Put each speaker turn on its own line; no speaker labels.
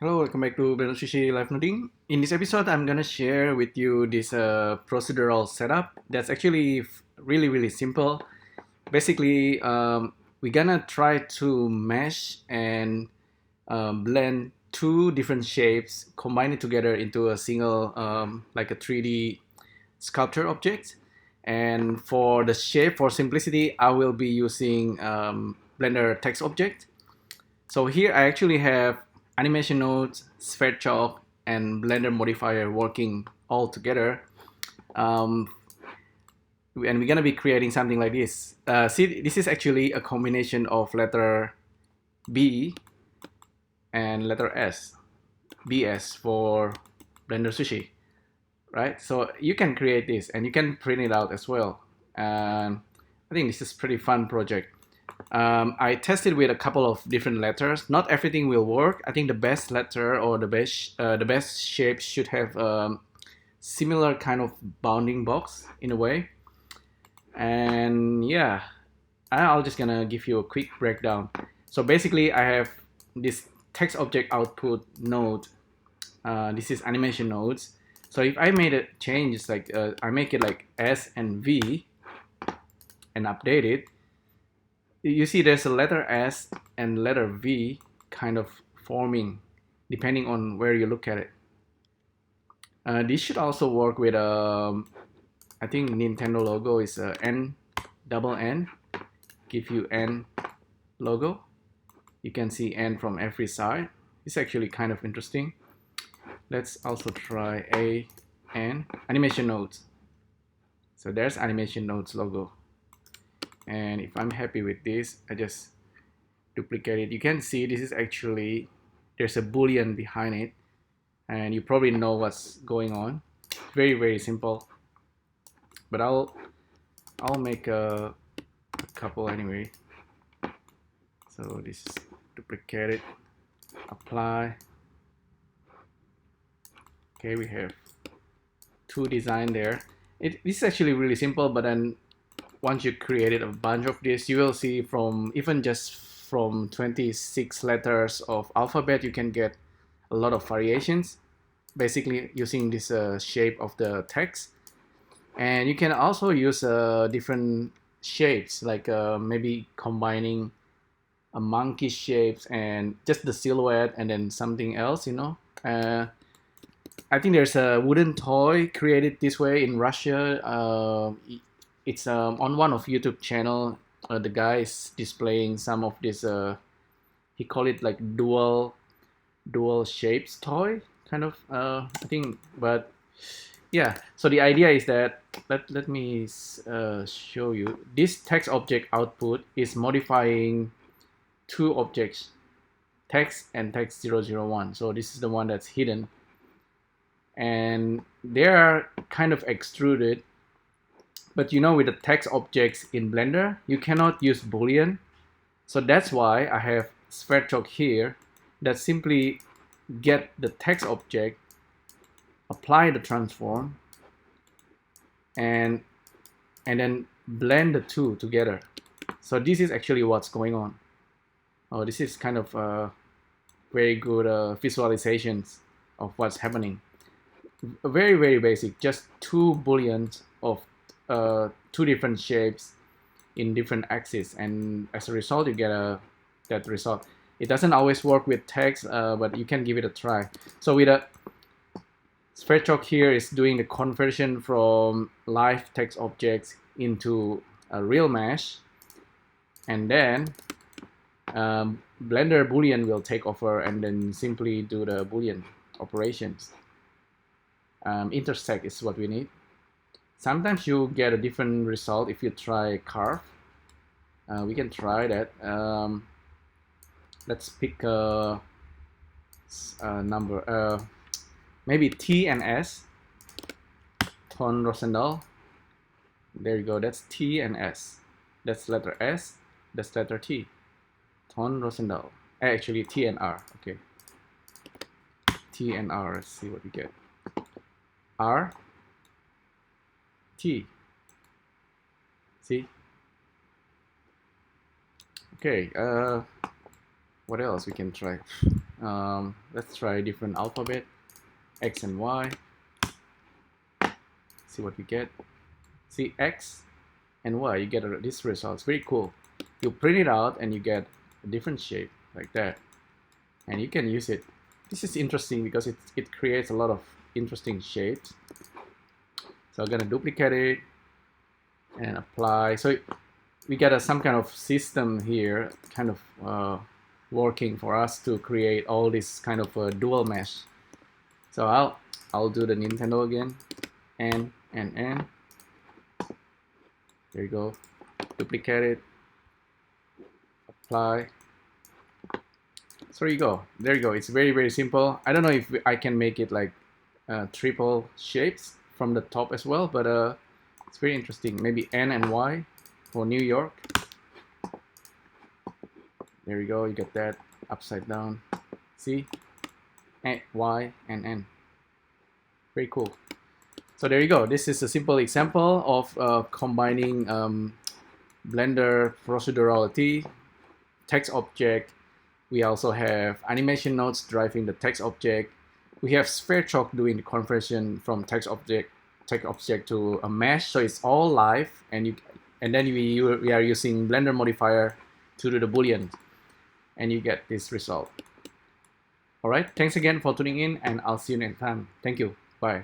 Hello, welcome back to Blender Sushi Live Noding. In this episode, I'm gonna share with you this procedural setup that's actually really simple. Basically, we're gonna try to mesh and blend two different shapes, combine it together into a single, like a 3D sculpture object. And for the shape, for simplicity, I will be using Blender text object. So here I actually have Animation Nodes, Sverchok, and Blender Modifier working all together. Um, and we're gonna be creating something like this. See, this is actually a combination of letter B and letter S. BS for Blender Sushi, right? So you can create this and you can print it out as well. And I think this is pretty fun project. I tested with a couple of different letters. Not everything will work. I think the best letter or the best shape should have similar kind of bounding box in a way. And yeah, I'll just gonna give you a quick breakdown. So basically, I have this text object output node. This is animation nodes. So if I made a change, it's like I make it like S and V and update it. You see there's a letter S and letter V kind of forming depending on where you look at it. This should also work with I think Nintendo logo is N double N, give you N logo. You can see N from every side. It's actually kind of interesting. Let's also try A N animation nodes. So there's animation nodes logo. And if I'm happy with this, I just duplicate it. You can see this is actually, there's a Boolean behind it, and you probably know what's going on. Very simple, but I'll make a couple anyway. So this is duplicate it, apply. Okay, we have two design there. This is actually really simple, but then once you created a bunch of this, you will see from even just from 26 letters of alphabet, you can get a lot of variations, basically using this shape of the text. And you can also use different shapes, like maybe combining a monkey shapes and just the silhouette and then something else, you know. I think there's a wooden toy created this way in Russia. It's on one of YouTube channel. The guy is displaying some of this. He call it like dual shapes toy kind of. I think, but yeah. So the idea is that let me show you. This text object output is modifying two objects, text and text 001. So this is the one that's hidden, and they are kind of extruded. But you know, with the text objects in Blender, you cannot use Boolean. So that's why I have Sverchok here that simply get the text object, apply the transform, and then blend the two together. So this is actually what's going on. Oh, this is kind of very good visualizations of what's happening. Very basic, just two booleans of two different shapes in different axes, and as a result you get that result. It doesn't always work with text, but you can give it a try. So with a Sverchok here is doing the conversion from live text objects into a real mesh, and then Blender Boolean will take over and then simply do the Boolean operations. Intersect is what we need. Sometimes you get a different result if you try carve. We can try that. Let's pick a number. Maybe T and S. Ton Rosendal. There you go. That's T and S. That's letter S. That's letter T. Ton Rosendal. Actually, T and R. Okay. T and R. Let's see what we get. R. T. See? Okay, what else we can try? Let's try different alphabet, X and Y. See what we get. See X and Y, you get this result. It's very cool. You print it out and you get a different shape like that, and you can use it. This is interesting because it creates a lot of interesting shapes. So I'm gonna duplicate it and apply. So we got some kind of system here, kind of working for us to create all this kind of dual mesh. So I'll do the Nintendo again, and there you go. Duplicate it, apply. So there you go. There you go. It's very, very simple. I don't know if I can make it like triple shapes from the top as well, but it's very interesting. Maybe N and Y for New York. There you go. You get that upside down. See? Y and N. Very cool. So there you go. This is a simple example of combining Blender procedurality, text object. We also have animation nodes driving the text object. We have Sverchok doing the conversion from text object to a mesh. So it's all live, and then we are using Blender Modifier to do the Boolean, and you get this result. All right. Thanks again for tuning in, and I'll see you next time. Thank you. Bye.